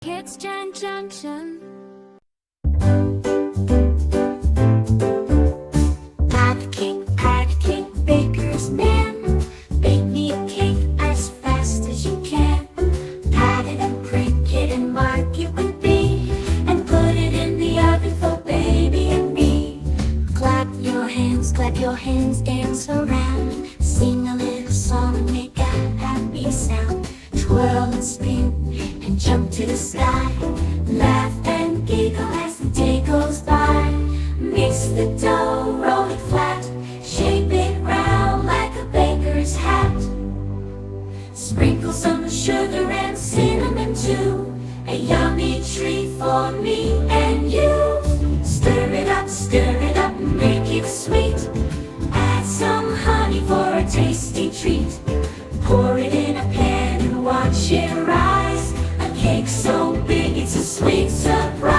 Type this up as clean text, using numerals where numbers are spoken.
Kids Junction. Pat cake, baker's man. Bake me a cake as fast as you can. Pat it and prick it and mark it with B, and put it in the oven for baby and me. Clap your hands, dance around. Sing a little song and make a happy sound. Twirl and spin and jump to the sky. Laugh and giggle as the day goes by. Mix the dough, roll it flat. Shape it round like a baker's hat. Sprinkle some sugar and cinnamon too. A yummy treat for me and you. Stir it up, make it sweet. Add some honey for a tasty treat. Pour it in a pan and watch it rise. A cake so big it's a sweet surprise.